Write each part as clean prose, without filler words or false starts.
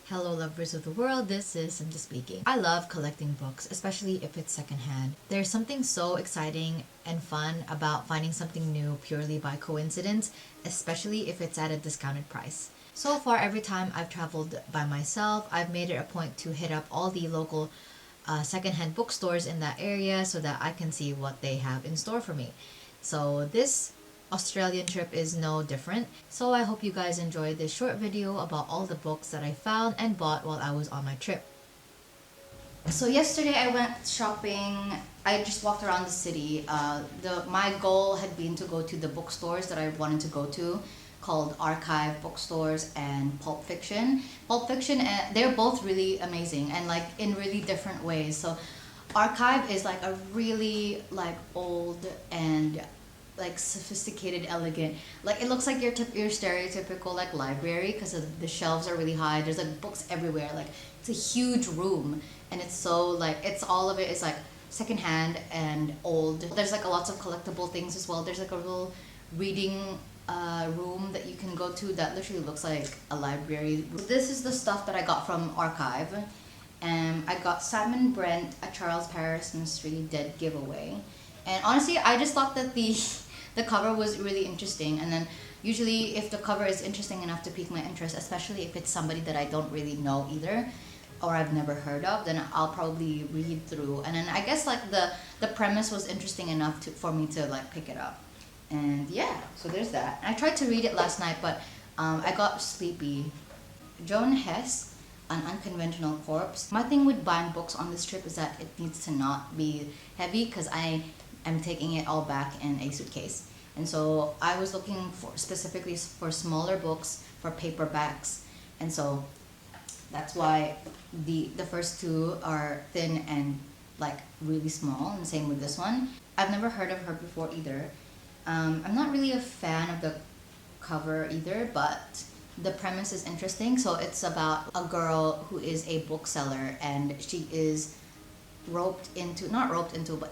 Hello lovers of the world, this is Sinta speaking. I love collecting books, especially if it's secondhand. There's something so exciting and fun about finding something new purely by coincidence, especially if it's at a discounted price. So far, every time I've traveled by myself, I've made it a point to hit up all the local secondhand bookstores in that area so that I can see what they have in store for me. So this Australian trip is no different. So I hope you guys enjoyed this short video about all the books that I found and bought while I was on my trip. So yesterday I went shopping. I just walked around the city. My goal had been to go to the bookstores that I wanted to go to, called Archive bookstores and Pulp Fiction. Pulp Fiction, they're both really amazing and like in really different ways. So Archive is like a really like old and like sophisticated, elegant, like it looks like your stereotypical like library because the shelves are really high. There's like books everywhere. Like it's a huge room, and it's so like it's all of it is like secondhand and old. There's like a lots of collectible things as well. There's like a little reading room that you can go to that literally looks like a library. This is the stuff that I got from Archive. I got Simon Brent, A Charles Paris Mystery Dead Giveaway. And honestly, I just thought that the cover was really interesting. And then usually if the cover is interesting enough to pique my interest, especially if it's somebody that I don't really know either or I've never heard of, then I'll probably read through. And then I guess like the premise was interesting enough for me to like pick it up. And yeah, so there's that. I tried to read it last night, but I got sleepy. Joan Hess, An Unconventional Corpse. My thing with buying books on this trip is that it needs to not be heavy because I'm taking it all back in a suitcase. And so I was looking for specifically for smaller books for paperbacks. And so that's why the first two are thin and like really small, and same with this one. I've never heard of her before either. I'm not really a fan of the cover either, but the premise is interesting. So it's about a girl who is a bookseller, and she is but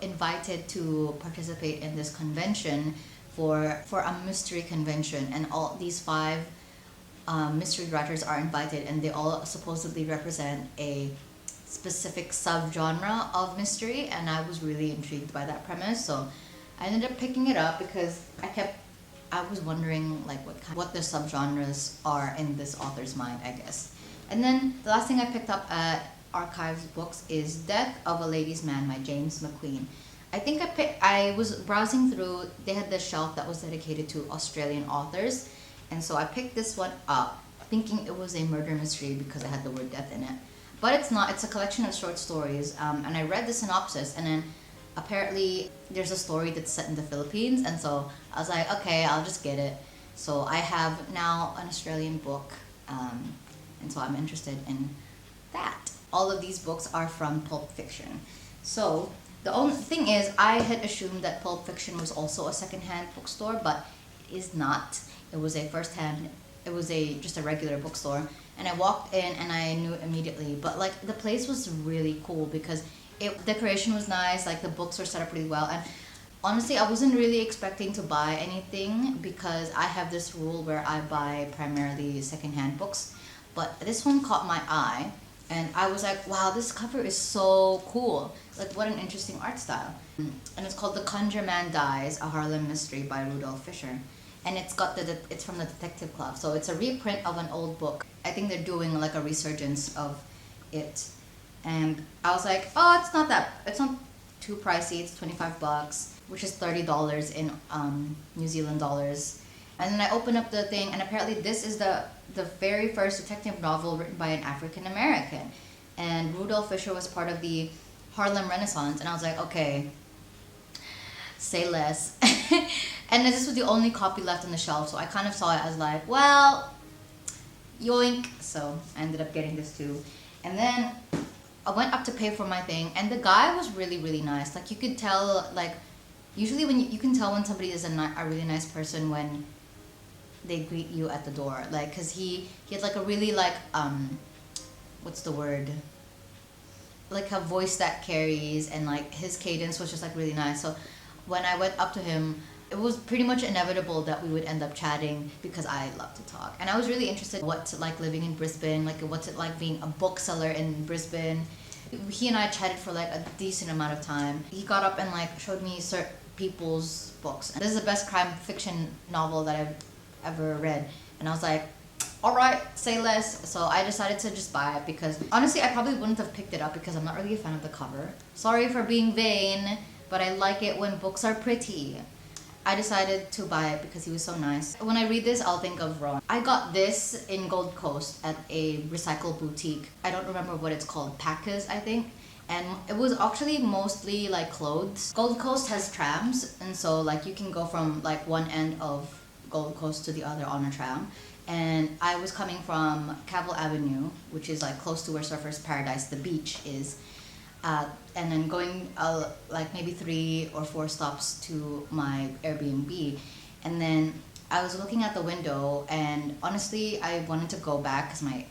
invited to participate in this convention for a mystery convention, and all these five mystery writers are invited, and they all supposedly represent a specific subgenre of mystery, and I was really intrigued by that premise. So I ended up picking it up because I was wondering like what the subgenres are in this author's mind, I guess. And then the last thing I picked up at Archives books is Death of a Ladies' Man by James McQueen. I was browsing through, they had this shelf that was dedicated to Australian authors, and so I picked this one up thinking it was a murder mystery because it had the word death in it. But it's not, it's a collection of short stories, and I read the synopsis, and then apparently there's a story that's set in the Philippines, and so I was like, okay, I'll just get it. So I have now an Australian book, and so I'm interested in that. All of these books are from Pulp Fiction. So the only thing is, I had assumed that Pulp Fiction was also a secondhand bookstore, but it is not. It was a just a regular bookstore. And I walked in and I knew immediately, but like the place was really cool because decoration was nice, like the books were set up really well. And honestly, I wasn't really expecting to buy anything because I have this rule where I buy primarily secondhand books, but this one caught my eye. And I was like, wow, this cover is so cool. Like, what an interesting art style. And it's called The Conjure Man Dies, a Harlem Mystery by Rudolph Fisher. And it's from the Detective Club. So it's a reprint of an old book. I think they're doing like a resurgence of it. And I was like, oh, it's not too pricey. It's $25, which is $30 in New Zealand dollars. And then I opened up the thing, and apparently this is the very first detective novel written by an African American. And Rudolph Fisher was part of the Harlem Renaissance, and I was like, okay, say less. And this was the only copy left on the shelf, so I kind of saw it as like, well, yoink. So I ended up getting this too. And then I went up to pay for my thing, and the guy was really, really nice. Like you could tell, like usually when you can tell when somebody is a really nice person when they greet you at the door, like because he had like a really like what's the word, like a voice that carries, and like his cadence was just like really nice. So when I went up to him, it was pretty much inevitable that we would end up chatting because I love to talk. And I was really interested in what's it like living in Brisbane, like what's it like being a bookseller in Brisbane. He and I chatted for like a decent amount of time. He got up and like showed me certain people's books. This is the best crime fiction novel that I've ever read. And I was like, all right, say less. So I decided to just buy it because honestly, I probably wouldn't have picked it up because I'm not really a fan of the cover. Sorry for being vain, but I like it when books are pretty. I decided to buy it because he was so nice. When I read this, I'll think of Ron. I got this in Gold Coast at a recycle boutique. I don't remember what it's called, Packas, I think. And it was actually mostly like clothes. Gold Coast has trams, and so like you can go from like one end of Gold Coast to the other on a tram. And I was coming from Cavill Avenue, which is like close to where Surfers Paradise, the beach, is. And then going like maybe 3 or 4 stops to my Airbnb. And then I was looking at the window, and honestly, I wanted to go back because my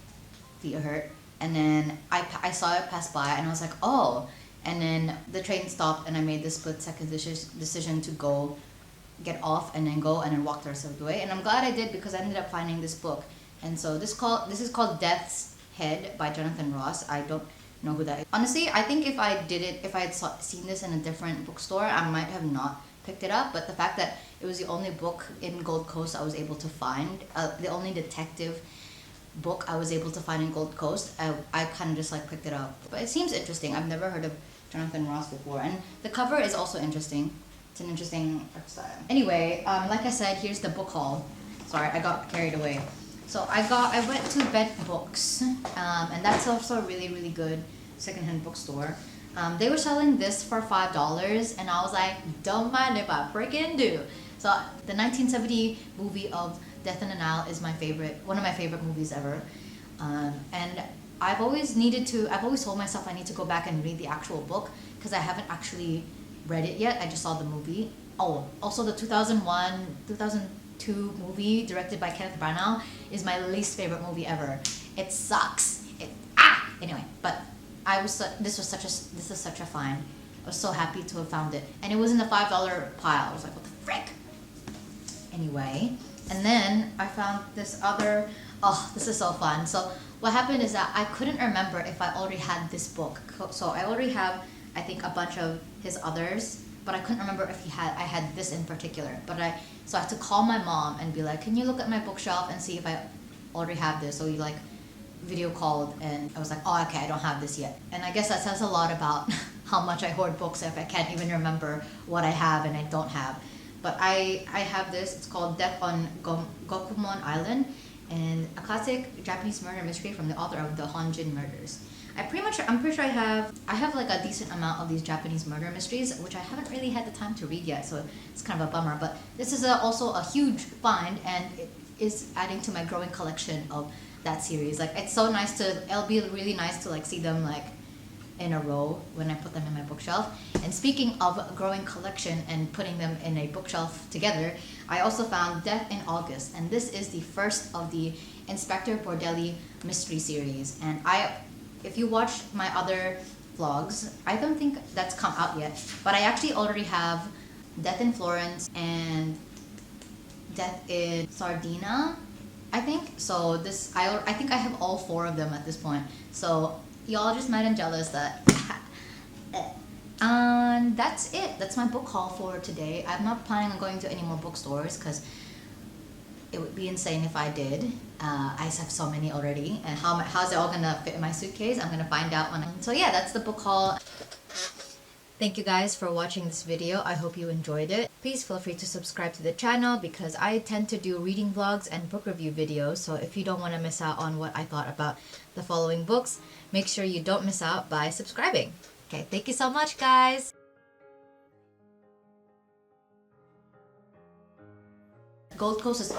feet hurt. And then I saw it pass by, and I was like, oh. And then the train stopped, and I made this split-second decision to go, get off, and then go, and then walk the rest of the way. And I'm glad I did because I ended up finding this book. And so this is called Death's Head by Jonathan Ross. I don't know who that is. Honestly, I think if I had seen this in a different bookstore, I might have not picked it up. But the fact that it was the only book in Gold Coast I was able to find, the only detective book I was able to find in Gold Coast, I kind of just like picked it up. But it seems interesting. I've never heard of Jonathan Ross before, and the cover is also interesting. It's an interesting art style. Anyway, like I said, here's the book haul. Sorry, I got carried away. So I went to Bent Books, and that's also a really, really good secondhand bookstore. They were selling this for $5, and I was like, don't mind if I freaking do. So the 1970 movie of Death in the Nile is one of my favorite movies ever. And I've always told myself I need to go back and read the actual book because I haven't actually read it yet. I just saw the movie. Oh, also the 2002 movie directed by Kenneth Branagh is my least favorite movie ever. It sucks. Anyway, but this is such a find. I was so happy to have found it, and it was in the $5 pile. I was like, what the frick? Anyway, and then I found this other. Oh, this is so fun. So what happened is that I couldn't remember if I already had this book. So I already have, I think, a bunch of his others, but I couldn't remember if I had this in particular. So I had to call my mom and be like, can you look at my bookshelf and see if I already have this? So we like video called, and I was like, oh, okay, I don't have this yet. And I guess that says a lot about how much I hoard books if I can't even remember what I have and I don't have. But I have this. It's called Death on Gokumon Island, and a classic Japanese murder mystery from the author of the Honjin Murders. I'm pretty sure I have like a decent amount of these Japanese murder mysteries, which I haven't really had the time to read yet, so it's kind of a bummer. But this is also a huge find, and it is adding to my growing collection of that series. Like, it's so nice it'll be really nice to like see them like in a row when I put them in my bookshelf. And speaking of growing collection and putting them in a bookshelf together, I also found Death in August, and this is the first of the Inspector Bordelli mystery series. And if you watch my other vlogs, I don't think that's come out yet, but I actually already have Death in Florence and Death in Sardinia, I think. So I think I have all 4 of them at this point. So y'all just mad and jealous that. And that's it. That's my book haul for today. I'm not planning on going to any more bookstores because it would be insane if I did. I just have so many already, and how's it all gonna fit in my suitcase? I'm gonna find out so yeah, that's the book haul. Thank you guys for watching this video. I hope you enjoyed it. Please feel free to subscribe to the channel because I tend to do reading vlogs and book review videos. So if you don't want to miss out on what I thought about the following books, make sure you don't miss out by subscribing. Okay, thank you so much, guys. Gold Coast is